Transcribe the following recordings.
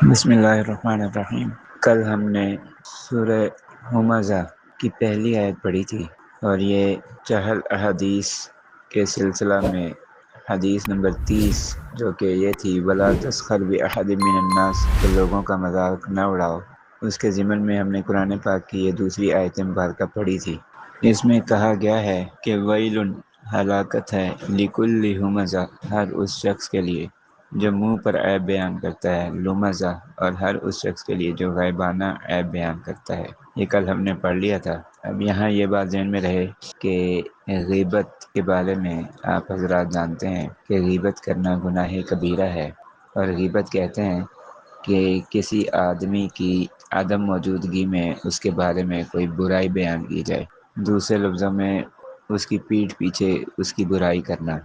بسم اللہ الرحمن الرحیم۔ کل ہم نے سورہ ہمزہ کی پہلی آیت پڑھی تھی اور یہ چہل احادیث کے سلسلہ میں حدیث نمبر 30 جو کہ یہ تھی وَلَا تَسْخَرْ بِأَحَدٍ مِّنَ النَّاسِ کہ لوگوں کا مذاق نہ اڑاؤ، اس کے ضمن میں ہم نے قرآن پاک کی یہ دوسری آیت مبارکہ پڑھی تھی۔ اس میں کہا گیا ہے کہ ویل ہلاکت ہے لِكُلِّ ہمزہ ہر اس شخص کے لیے جو منہ پر عیب بیان کرتا ہے، لمزہ اور ہر اس شخص کے لیے جو غائبانہ عیب بیان کرتا ہے۔ یہ کل ہم نے پڑھ لیا تھا۔ اب یہاں یہ بات ذہن میں رہے کہ غیبت کے بارے میں آپ حضرات جانتے ہیں کہ غیبت کرنا گناہ کبیرہ ہے، اور غیبت کہتے ہیں کہ کسی آدمی کی عدم موجودگی میں اس کے بارے میں کوئی برائی بیان کی جائے، دوسرے لفظوں میں اس کی پیٹھ پیچھے اس کی برائی کرنا،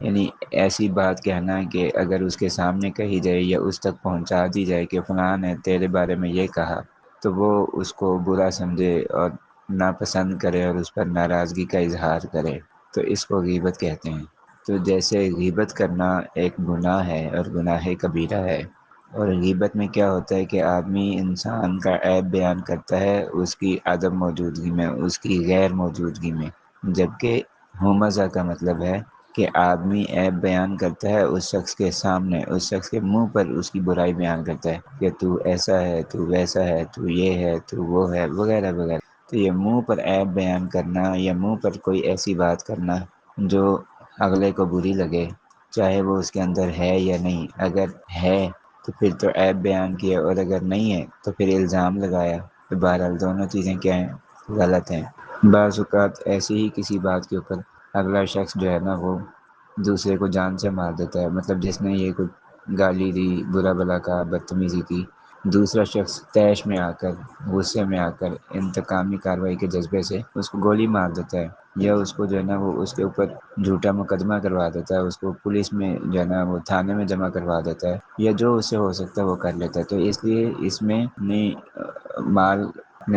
یعنی ایسی بات کہنا کہ اگر اس کے سامنے کہی جائے یا اس تک پہنچا دی جائے کہ فلاں نے تیرے بارے میں یہ کہا تو وہ اس کو برا سمجھے اور ناپسند کرے اور اس پر ناراضگی کا اظہار کرے، تو اس کو غیبت کہتے ہیں۔ تو جیسے غیبت کرنا ایک گناہ ہے اور گناہ کبیرہ ہے، اور غیبت میں کیا ہوتا ہے کہ آدمی انسان کا عیب بیان کرتا ہے اس کی عدم موجودگی میں، اس کی غیر موجودگی میں، جبکہ ہمزہ کا مطلب ہے کہ آدمی عیب بیان کرتا ہے اس شخص کے سامنے، اس شخص کے منہ پر اس کی برائی بیان کرتا ہے کہ تو ایسا ہے، تو ویسا ہے، تو یہ ہے، تو وہ ہے، وغیرہ وغیرہ۔ تو یہ منہ پر عیب بیان کرنا یا منہ پر کوئی ایسی بات کرنا جو اگلے کو بری لگے، چاہے وہ اس کے اندر ہے یا نہیں، اگر ہے تو پھر تو عیب بیان کیا، اور اگر نہیں ہے تو پھر الزام لگایا، تو بہرحال دونوں چیزیں کیا ہیں؟ غلط ہیں۔ بعض اوقات ایسی ہی کسی بات کے اوپر اگلا شخص جو ہے نا وہ دوسرے کو جان سے مار دیتا ہے، مطلب جس نے یہ کوئی گالی دی، برا بھلا کہا، بدتمیزی کی، دوسرا شخص طیش میں آ کر، غصے میں آ کر، انتقامی کارروائی کے جذبے سے اس کو گولی مار دیتا ہے، یا اس کو جو ہے نا وہ اس کے اوپر جھوٹا مقدمہ کروا دیتا ہے، اس کو پولیس میں جو ہے نا وہ تھانے میں جمع کروا دیتا ہے، یا جو اس سے ہو سکتا ہے وہ کر لیتا ہے۔ تو اس لیے اس میں اپنے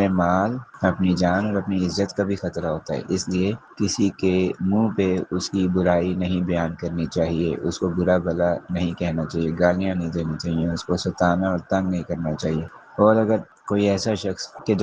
مال، اپنی جان اور اپنی عزت کا بھی خطرہ ہوتا ہے، اس لیے کسی کے منہ پہ اس کی برائی نہیں بیان کرنی چاہیے، اس کو برا بھلا نہیں کہنا چاہیے، گالیاں نہیں دینی چاہیے، اس کو ستانا اور تنگ نہیں کرنا چاہیے۔ اور اگر کوئی ایسا شخص کہ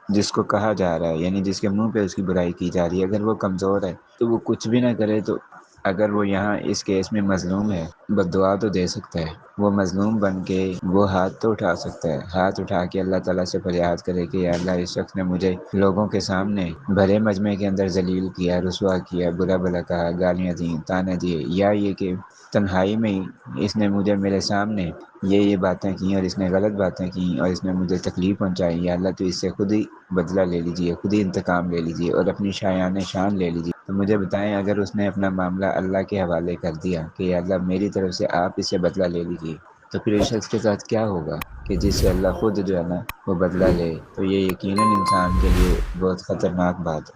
جس کو کہا جا رہا ہے، یعنی جس کے منہ پہ اس کی برائی کی جا رہی ہے، اگر وہ کمزور ہے تو وہ کچھ بھی نہ کرے، تو اگر وہ یہاں اس کیس میں مظلوم ہے، بد دعا تو دے سکتا ہے، وہ مظلوم بن کے وہ ہاتھ تو اٹھا سکتا ہے، ہاتھ اٹھا کے اللہ تعالیٰ سے فریاد کرے کہ یا اللہ اس شخص نے مجھے لوگوں کے سامنے بھرے مجمع کے اندر ذلیل کیا، رسوا کیا، برا بھلا کہا، گالیاں دیں، تانے دیے، یا یہ کہ تنہائی میں ہی اس نے مجھے میرے سامنے یہ باتیں کی اور اس نے غلط باتیں کی اور اس نے مجھے تکلیف پہنچائی، یا اللہ تو اس سے خود ہی بدلہ لے لیجیے، خود ہی انتقام لے لیجیے اور اپنی شایان شان لے لیجیے۔ تو مجھے بتائیں اگر اس نے اپنا معاملہ اللہ کے حوالے کر دیا کہ یا اللہ میری طرف سے آپ اس سے بدلہ لے لیجیے، تو پھر اس شخص کے ساتھ کیا ہوگا کہ جس سے اللہ خود جو ہے نا وہ بدلہ لے، تو یہ یقیناً انسان کے لیے بہت خطرناک بات ہے۔